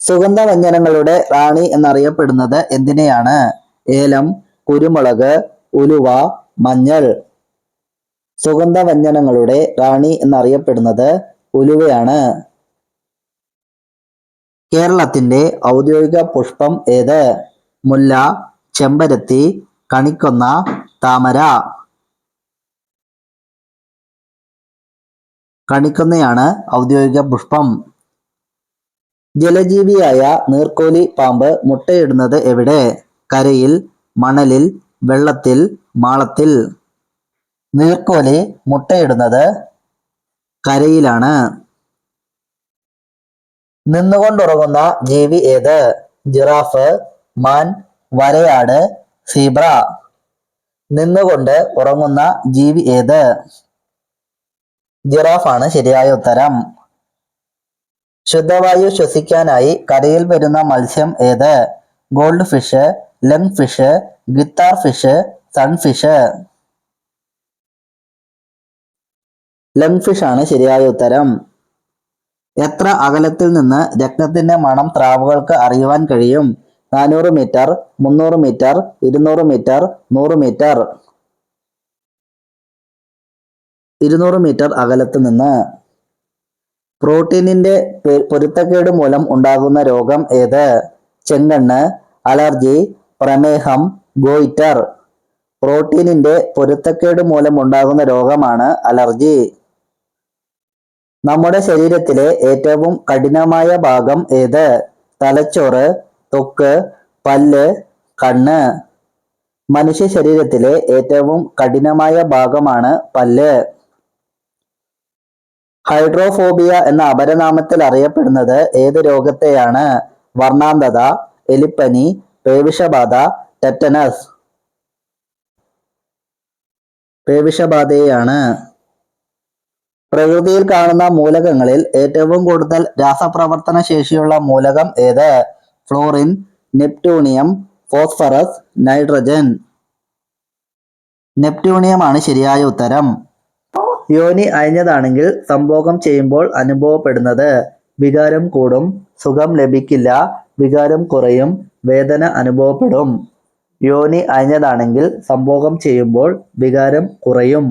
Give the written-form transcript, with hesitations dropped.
സുഗന്ധവ്യഞ്ജനങ്ങളുടെ റാണി എന്നറിയപ്പെടുന്നത് എന്തിനെയാണ്? ഏലം, കുരുമുളക്, ഉലുവ, മഞ്ഞൾ. സുഗന്ധവ്യഞ്ജനങ്ങളുടെ റാണി എന്നറിയപ്പെടുന്നത് ഉലുവയാണ്. കേരളത്തിന്റെ ഔദ്യോഗിക പുഷ്പം ഏത്? മുല്ല, ചെമ്പരത്തി, കണിക്കൊന്ന, താമര. കണിക്കൊന്നയാണ് ഔദ്യോഗിക പുഷ്പം. ജലജീവിയായ നീർക്കോലി പാമ്പ് മുട്ടയിടുന്നത് എവിടെ? കരയിൽ, മണലിൽ, വെള്ളത്തിൽ, മാളത്തിൽ. നീർക്കോലി മുട്ടയിടുന്നത് കരയിലാണ്. നിന്നുകൊണ്ടുറങ്ങുന്ന ജീവി ഏത്? ജിറാഫ്, മാൻ, വരയാട്, സീബ്ര. നിന്നുകൊണ്ട് ഉറങ്ങുന്ന ജീവി ഏത്? ജിറാഫാണ് ശരിയായ ഉത്തരം. ശുദ്ധവായു ശ്വസിക്കാനായി കരയിൽ വരുന്ന മത്സ്യം ഏത്? Gold fish, lung fish, guitar fish, sunfish. Lung fish ആണ് ശരിയായ ഉത്തരം. എത്ര അകലത്തിൽ നിന്ന് രക്തത്തിന്റെ മണം പ്രാവുകൾക്ക് അറിയുവാൻ കഴിയും? 400 metre, 300 metre, 200 metre, 100 metre. 200 metre അകലത്ത് നിന്ന്. പ്രോട്ടീനിന്റെ പൊരുത്തക്കേട് മൂലം ഉണ്ടാകുന്ന രോഗം ഏത്? ചെങ്കണ്ണ്, അലർജി, പ്രമേഹം, ഗോയിറ്റർ. പ്രോട്ടീനിന്റെ പൊരുത്തക്കേട് മൂലം ഉണ്ടാകുന്ന രോഗമാണ് അലർജി. നമ്മുടെ ശരീരത്തിലെ ഏറ്റവും കഠിനമായ ഭാഗം ഏത്? തലച്ചോറ്, ത്വക്ക്, പല്ല്, കണ്ണ്. മനുഷ്യ ശരീരത്തിലെ ഏറ്റവും കഠിനമായ ഭാഗമാണ് പല്ല്. ഹൈഡ്രോഫോബിയ എന്ന അപരനാമത്തിൽ അറിയപ്പെടുന്നത് ഏത് രോഗത്തെയാണ്? വർണ്ണാന്ധത, എലിപ്പനി, പേവിഷബാധ, ടെറ്റനസ്. പേവിഷബാധയെയാണ്. പ്രകൃതിയിൽ കാണുന്ന മൂലകങ്ങളിൽ ഏറ്റവും കൂടുതൽ രാസപ്രവർത്തന ശേഷിയുള്ള മൂലകം ഏത്? Fluorine, neptunium, phosphorus, nitrogen. നെപ്റ്റ്യൂണിയമാണ് ശരിയായ ഉത്തരം. യോനി അയഞ്ഞതാണെങ്കിൽ സംഭോഗം ചെയ്യുമ്പോൾ അനുഭവപ്പെടുന്നത്? വികാരം കൂടും, സുഖം ലഭിക്കില്ല, വികാരം കുറയും, വേദന അനുഭവപ്പെടും. യോനി അയഞ്ഞതാണെങ്കിൽ സംഭോഗം ചെയ്യുമ്പോൾ വികാരം കുറയും.